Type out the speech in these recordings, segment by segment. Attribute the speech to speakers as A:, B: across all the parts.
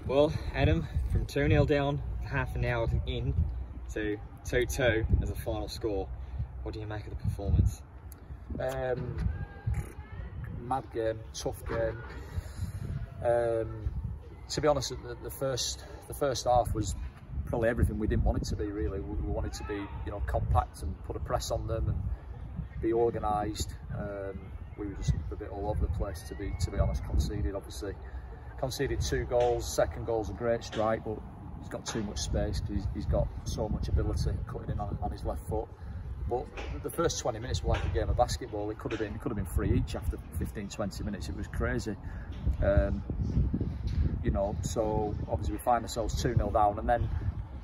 A: Well, Adam, from 2-0 down, half an hour in, to 2-2 as a final score, what do you make of the performance?
B: Mad game, tough game. To be honest, the first half was probably everything we didn't want it to be. Really, we wanted to be, you know, compact and put a press on them and be organised. We were just a bit all over the place, to be honest. Conceded 2 goals. Second goal's a great strike, but he's got too much space because he's got so much ability cutting in on his left foot. But the first 20 minutes were like a game of basketball. It could have been 3 each after 15-20 minutes. It was crazy. You know, so obviously we find ourselves 2-0 down, and then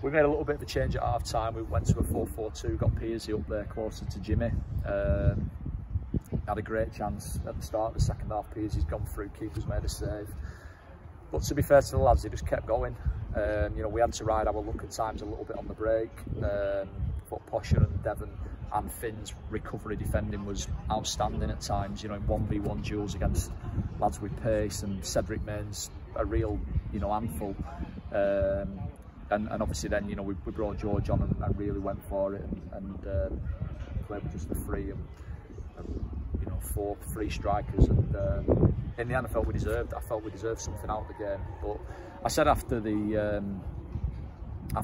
B: we made a little bit of a change at half time. We went to a 4-4-2, got Pearsey up there closer to Jimmy. Had a great chance at the start of the second half. Pearsey's gone through, keeper's made a save. But to be fair to the lads, they just kept going. You know, we had to ride our luck at times a little bit on the break. But Posher and Devon and Finn's recovery defending was outstanding at times. You know, in 1v1 duels against lads with pace, and Cedric Main's a real, you know, handful. And obviously then, you know, we brought George on and really went for it and played with just the three and you know, 4 free strikers. And in the end, I felt we deserved something out of the game. But I said after the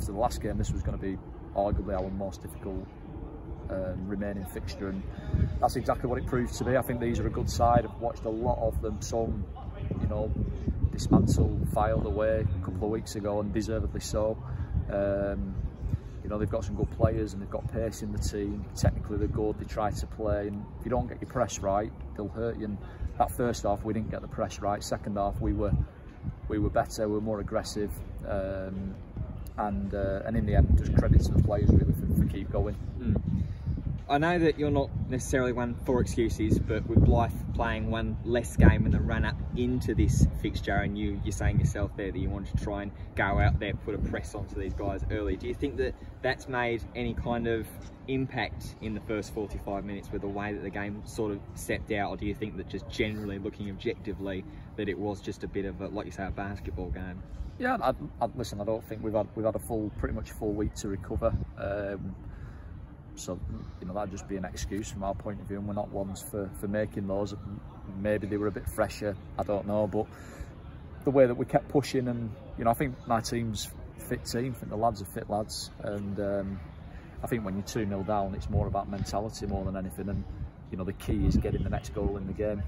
B: last game, this was going to be arguably our most difficult remaining fixture, and that's exactly what it proved to be. I think these are a good side. I've watched a lot of them. Some, you know, dismantled, filed away a couple of weeks ago, and deservedly so. You know, they've got some good players and they've got pace in the team. Technically they're good, they try to play, and if you don't get your press right, they'll hurt you. And that first half we didn't get the press right. Second half we were better, we were more aggressive, and in the end, just credit to the players really for keep going.
A: I know that you're not necessarily one for excuses, but with Blyth playing one less game in the run-up into this fixture, and you're saying yourself there that you wanted to try and go out there, put a press onto these guys early, do you think that that's made any kind of impact in the first 45 minutes with the way that the game sort of stepped out, or do you think that just generally looking objectively that it was just a bit of a, like you say, a basketball game?
B: Yeah, listen, I don't think we've had a pretty much full week to recover. So, you know, that'd just be an excuse from our point of view, and we're not ones for making those. Maybe they were a bit fresher, I don't know, but the way that we kept pushing, and, you know, I think my team's a fit team. I think the lads are fit lads, and I think when you're 2-0 down, it's more about mentality more than anything, and, you know, the key is getting the next goal in the game.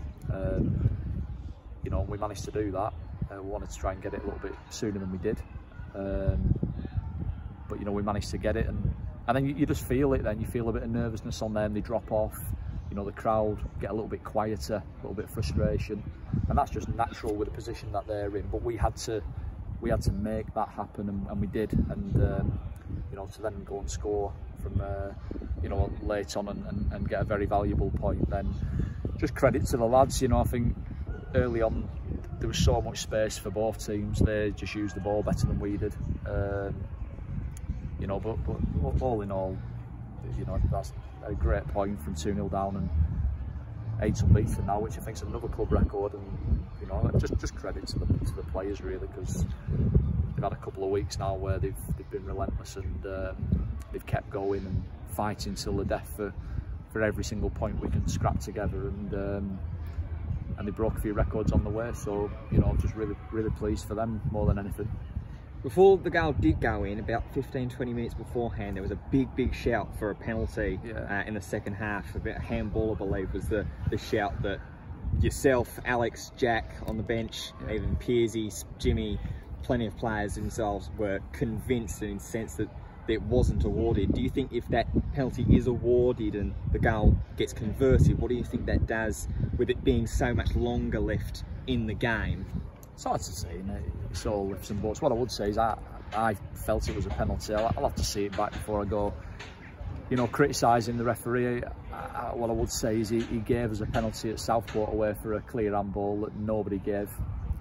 B: You know, we managed to do that. We wanted to try and get it a little bit sooner than we did, but, you know, we managed to get it, and then you just feel it. Then you feel a bit of nervousness on them. They drop off. You know, the crowd get a little bit quieter, a little bit of frustration, and that's just natural with the position that they're in. But we had to make that happen, and we did. And you know, to then go and score from you know, late on and get a very valuable point. Then just credit to the lads. You know, I think early on there was so much space for both teams. They just used the ball better than we did. You know, but all in all, you know, that's a great point from 2-0 down and 8 unbeaten now, which I think is another club record. And, you know, just credit to the players really, because they've had a couple of weeks now where they've been relentless, and they've kept going and fighting till the death for every single point we can scrap together, and they broke a few records on the way. So, you know, I'm just really pleased for them more than anything.
A: Before the goal did go in, about 15-20 minutes beforehand, there was a big shout for a penalty in the second half. About handball, I believe, was the shout that yourself, Alex, Jack on the bench, even Pearsey, Jimmy, plenty of players themselves were convinced and incensed that it wasn't awarded. Do you think if that penalty is awarded and the goal gets converted, what do you think that does with it being so much longer left in the game?
B: It's hard to say, you know, it's all ifs and buts. What I would say is I felt it was a penalty. I'll have to see it back before I go, you know, criticising the referee. What I would say is he gave us a penalty at Southport away for a clear handball that nobody gave,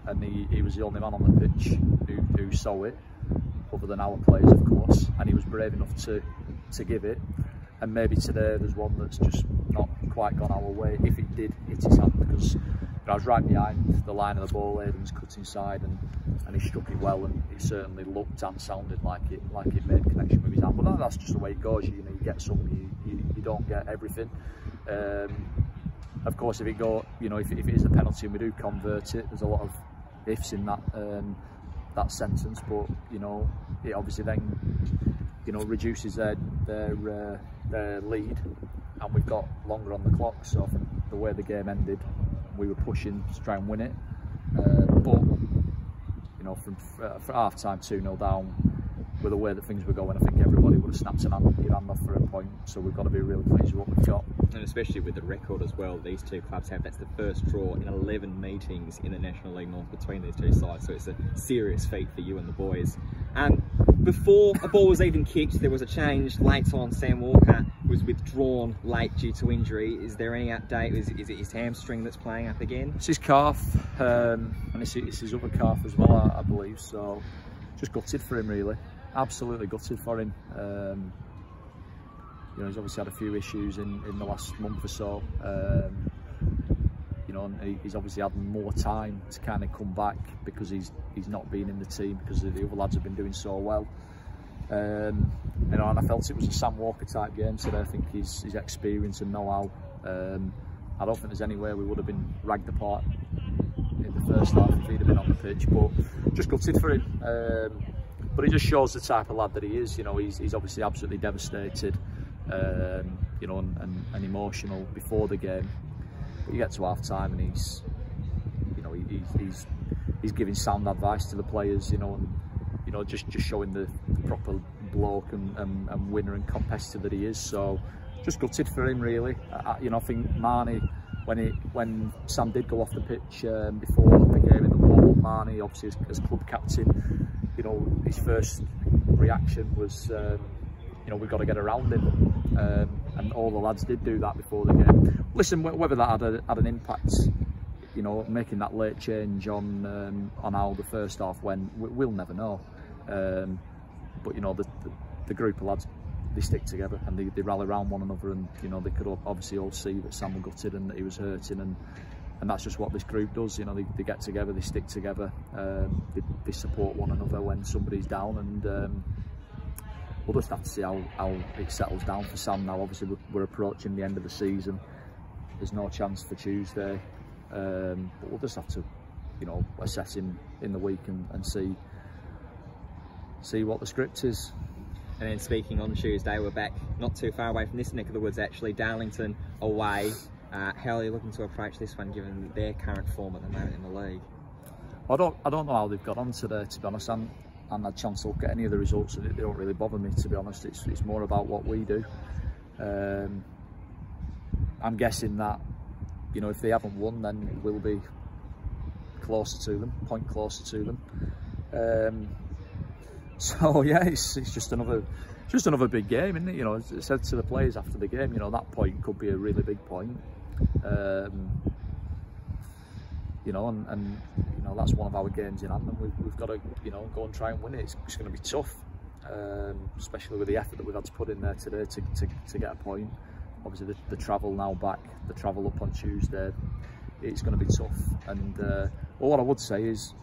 B: and he was the only man on the pitch who saw it, other than our players, of course, and he was brave enough to give it. And maybe today there's one that's just not quite gone our way. If it did hit his hand, because I was right behind the line of the ball, Aidan's cut inside, and he struck it well, and it certainly looked and sounded like it made connection with his hand. But that's just the way it goes. You know, you get some, you don't get everything. Of course, if it if it is a penalty and we do convert it, there's a lot of ifs in that that sentence. But you know, it obviously then reduces their lead, and we've got longer on the clock. So from the way the game ended, we were pushing to try and win it. But you know, from for half time 2-0 down, with the way that things were going, I think everybody would have snapped your hand off for a point. So we've got to be really pleased with what we've got.
A: And especially with the record as well, these two clubs have, that's the first draw in 11 meetings in the National League North between these two sides. So it's a serious feat for you and the boys. Before a ball was even kicked, there was a change later on. Sam Walker was withdrawn late due to injury. Is there any update? Is it his hamstring that's playing up again?
B: It's his calf, and it's his other calf as well, I believe. So just gutted for him, really. Absolutely gutted for him. You know, he's obviously had a few issues in the last month or so. You know, and he's obviously had more time to kind of come back because he's not been in the team because the other lads have been doing so well. You know, and I felt it was a Sam Walker type game today. I think his experience and know-how. I don't think there's any way we would have been ragged apart in the first half if he'd have been on the pitch. But just gutted for him. But it just shows the type of lad that he is. You know, he's obviously absolutely devastated. You know, and emotional before the game. But you get to half time and he's giving sound advice to the players, you know, and you know, just showing the proper bloke and winner and competitor that he is. So just gutted for him, really. You know, I think Marnie, when Sam did go off the pitch before the game in the warm-up, Marnie obviously as club captain, you know, his first reaction was you know, we've got to get around him, and all the lads did do that before the game. Listen, whether that had an impact, you know, making that late change on how the first half went, we'll never know. But you know, the group of lads, they stick together and they rally around one another, and you know, they could obviously all see that Sam was gutted and that he was hurting, and that's just what this group does. You know, they get together, they stick together, they support one another when somebody's down, and we'll just have to see how it settles down for Sam now. Obviously, we're approaching the end of the season. There's no chance for Tuesday, but we'll just have to, you know, assess him in the week and see what the script is.
A: And then speaking on Tuesday, we're back not too far away from this neck of the woods, actually, Darlington away. How are you looking to approach this one, given their current form at the moment in the league?
B: I don't know how they've got on today, to be honest. I haven't had a chance to look at any of the results, and they don't really bother me, to be honest. It's more about what we do. I'm guessing that, you know, if they haven't won, then we'll be closer to them, point closer to them. So yeah, it's just another big game, isn't it? You know, as I said to the players after the game, you know, that point could be a really big point. You know, and you know, that's one of our games in hand, and we've got to, you know, go and try and win it. It's going to be tough, especially with the effort that we've had to put in there today to get a point. Obviously, the travel now back, the travel up on Tuesday, it's going to be tough. And well, what I would say is,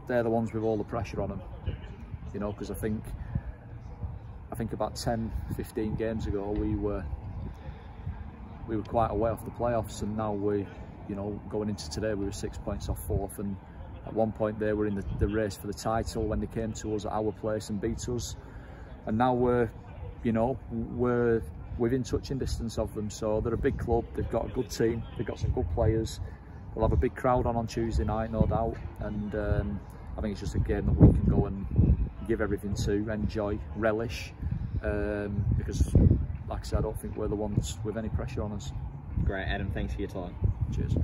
B: they're the ones with all the pressure on them. You know, because I think about 10-15 games ago we were quite a way off the playoffs, and now we, you know, going into today, we were 6 points off fourth, and at one point they were in the race for the title when they came to us at our place and beat us, and now we're within touching distance of them. So they're a big club, they've got a good team, they've got some good players, they'll have a big crowd on Tuesday night, no doubt, and I think it's just a game that we can go and give everything to, enjoy, relish, because like I said, I don't think we're the ones with any pressure on us.
A: Great, Adam, thanks for your time.
B: Cheers.